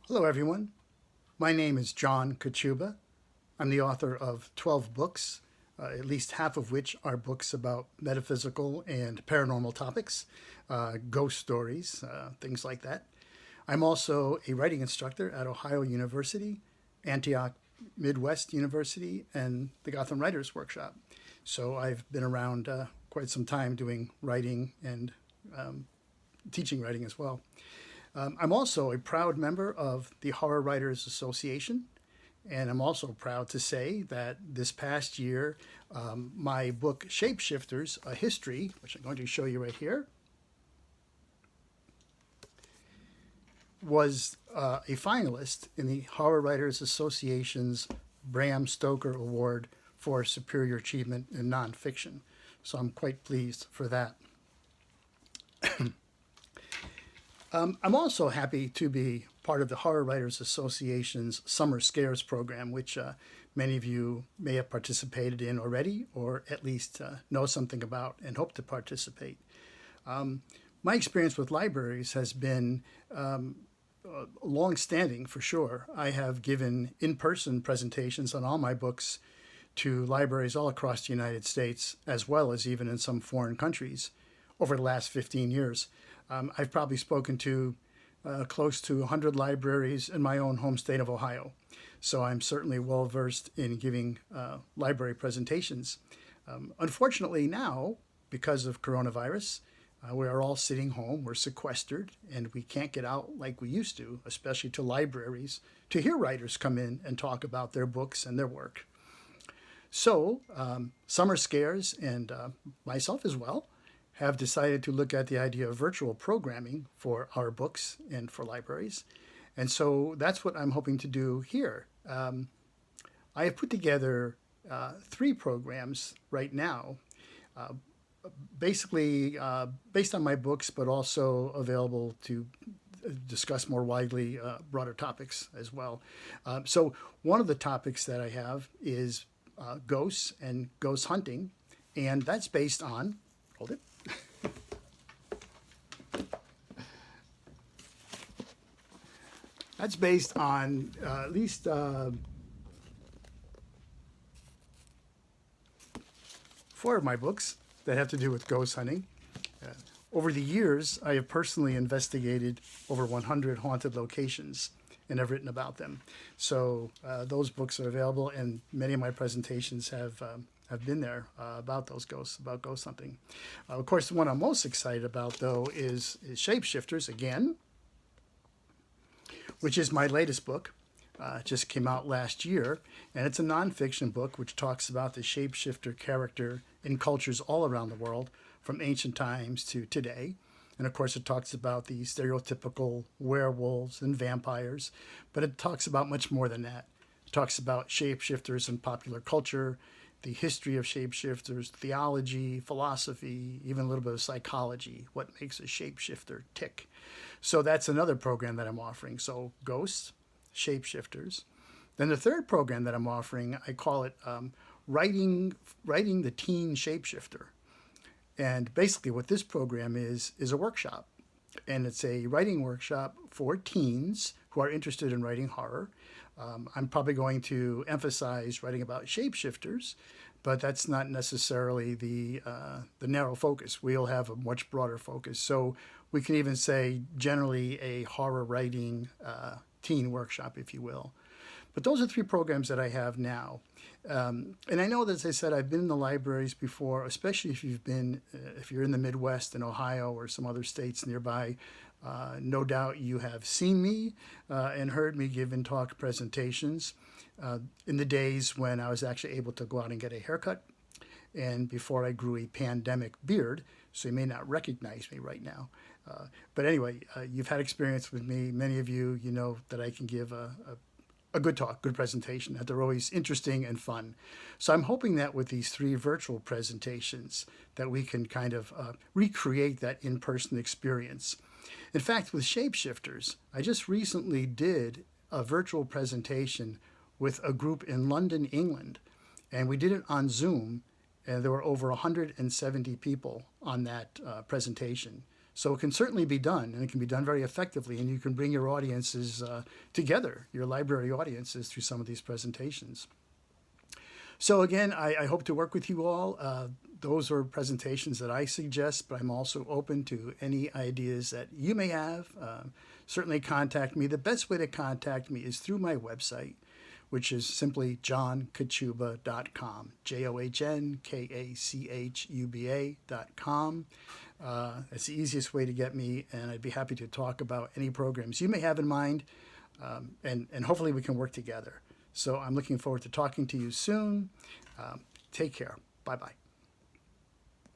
Hello, everyone. My name is John Kachuba. I'm the author of 12 books, at least half of which are books about metaphysical and paranormal topics, ghost stories, things like that. I'm also a writing instructor at Ohio University, Antioch Midwest University, and the Gotham Writers Workshop. So I've been around quite some time doing writing and teaching writing as well. I'm also a proud member of the Horror Writers Association, and I'm also proud to say that this past year, my book Shapeshifters, A History, which I'm going to show you right here, was a finalist in the Horror Writers Association's Bram Stoker Award for Superior Achievement in Nonfiction. So I'm quite pleased for that. I'm also happy to be part of the Horror Writers Association's Summer Scares program, which many of you may have participated in already, or at least know something about and hope to participate. My experience with libraries has been long-standing for sure. I have given in-person presentations on all my books to libraries all across the United States, as well as even in some foreign countries over the last 15 years. I've probably spoken to close to 100 libraries in my own home state of Ohio. So I'm certainly well versed in giving library presentations. Unfortunately now, because of coronavirus, we are all sitting home, we're sequestered, and we can't get out like we used to, especially to libraries, to hear writers come in and talk about their books and their work. So Summer Scares and myself as well have decided to look at the idea of virtual programming for our books and for libraries. And so that's what I'm hoping to do here. I have put together 3 programs right now, basically based on my books, but also available to discuss more widely broader topics as well. So one of the topics that I have is ghosts and ghost hunting, and that's based on, hold it, that's based on at least 4 of my books that have to do with ghost hunting. Over the years, I have personally investigated over 100 haunted locations and have written about them. So those books are available, and many of my presentations have been there about those ghosts, about ghost hunting. Of course, the one I'm most excited about, though, is Shapeshifters again, which is my latest book. It just came out last year, and it's a nonfiction book which talks about the shapeshifter character in cultures all around the world, from ancient times to today. And of course, it talks about the stereotypical werewolves and vampires, but it talks about much more than that. It talks about shapeshifters in popular culture, the history of shapeshifters, theology, philosophy, even a little bit of psychology, what makes a shapeshifter tick. So that's another program that I'm offering. So ghosts, shapeshifters. Then the third program that I'm offering, I call it writing the teen shapeshifter. And basically what this program is a workshop. And it's a writing workshop for teens who are interested in writing horror. I'm probably going to emphasize writing about shapeshifters, but that's not necessarily the narrow focus. We'll have a much broader focus. So we can even say generally a horror writing teen workshop, if you will. But those are 3 programs that I have now. And I know that, as I said, I've been in the libraries before, especially if you're in the Midwest in Ohio or some other states nearby. No doubt you have seen me and heard me give and talk presentations in the days when I was actually able to go out and get a haircut, and before I grew a pandemic beard, so you may not recognize me right now. But anyway, you've had experience with me. Many of you, you know that I can give a good talk, good presentation, that they're always interesting and fun. So I'm hoping that with these 3 virtual presentations that we can kind of recreate that in-person experience. In fact, with Shapeshifters, I just recently did a virtual presentation with a group in London, England, and we did it on Zoom, and there were over 170 people on that presentation. So it can certainly be done, and it can be done very effectively, and you can bring your audiences together, your library audiences, through some of these presentations. So again, I hope to work with you all. Those are presentations that I suggest, but I'm also open to any ideas that you may have. Certainly contact me. The best way to contact me is through my website, which is simply johnkachuba.com, JOHNKACHUBA.com. It's the easiest way to get me, and I'd be happy to talk about any programs you may have in mind, and hopefully we can work together. So I'm looking forward to talking to you soon. Take care. Bye-bye.